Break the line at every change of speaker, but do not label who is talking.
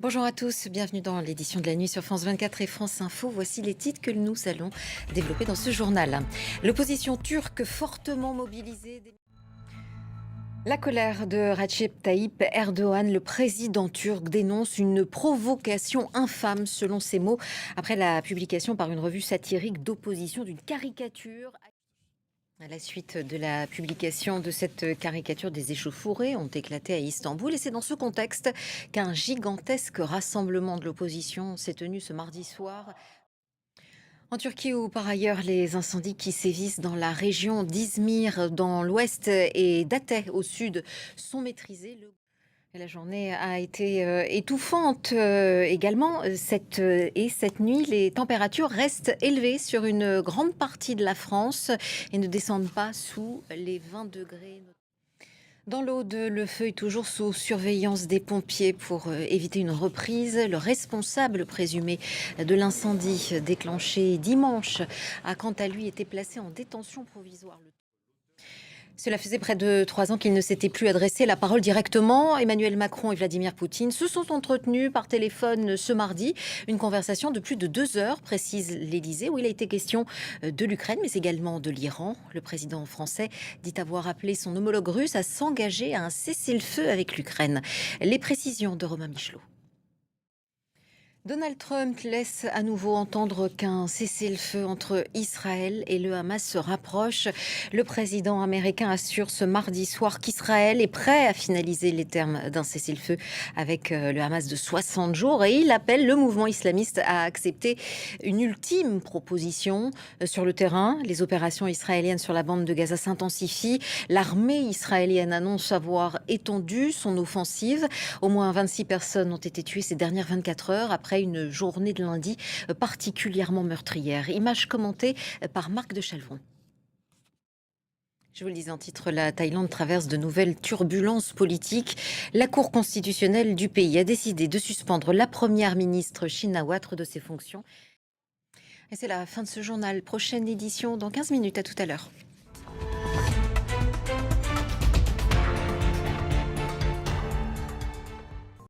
Bonjour à tous, bienvenue dans l'édition de la nuit sur France 24 et France Info. Voici les titres que nous allons développer dans ce journal. L'opposition turque fortement mobilisée. La colère de Recep Tayyip Erdogan, le président turc, dénonce une provocation infâme, selon ses mots, après la publication par une revue satirique d'opposition d'une caricature. À la suite de la publication de cette caricature, des échauffourées ont éclaté à Istanbul et c'est dans ce contexte qu'un gigantesque rassemblement de l'opposition s'est tenu ce mardi soir en Turquie, où par ailleurs les incendies qui sévissent dans la région d'Izmir dans l'ouest et d'Hatay au sud sont maîtrisés. La journée a été étouffante également. Cette nuit, les températures restent élevées sur une grande partie de la France et ne descendent pas sous les 20 degrés. Dans l'Aude, le feu est toujours sous surveillance des pompiers pour éviter une reprise. Le responsable présumé de l'incendie déclenché dimanche a quant à lui été placé en détention provisoire. Cela faisait près de 3 ans qu'ils ne s'étaient plus adressé la parole directement. Emmanuel Macron et Vladimir Poutine se sont entretenus par téléphone ce mardi. Une conversation de plus de 2 heures, précise l'Élysée, où il a été question de l'Ukraine, mais également de l'Iran. Le président français dit avoir appelé son homologue russe à s'engager à un cessez-le-feu avec l'Ukraine. Les précisions de Romain Michelot. Donald Trump laisse à nouveau entendre qu'un cessez-le-feu entre Israël et le Hamas se rapproche. Le président américain assure ce mardi soir qu'Israël est prêt à finaliser les termes d'un cessez-le-feu avec le Hamas de 60 jours et il appelle le mouvement islamiste à accepter une ultime proposition. Sur le terrain, les opérations israéliennes sur la bande de Gaza s'intensifient. L'armée israélienne annonce avoir étendu son offensive. Au moins 26 personnes ont été tuées ces dernières 24 heures après une journée de lundi particulièrement meurtrière. Image commentée par Marc de Chalvron. Je vous le disais en titre, la Thaïlande traverse de nouvelles turbulences politiques. La Cour constitutionnelle du pays a décidé de suspendre la première ministre Shinawatra de ses fonctions. Et c'est la fin de ce journal. Prochaine édition dans 15 minutes. À tout à l'heure.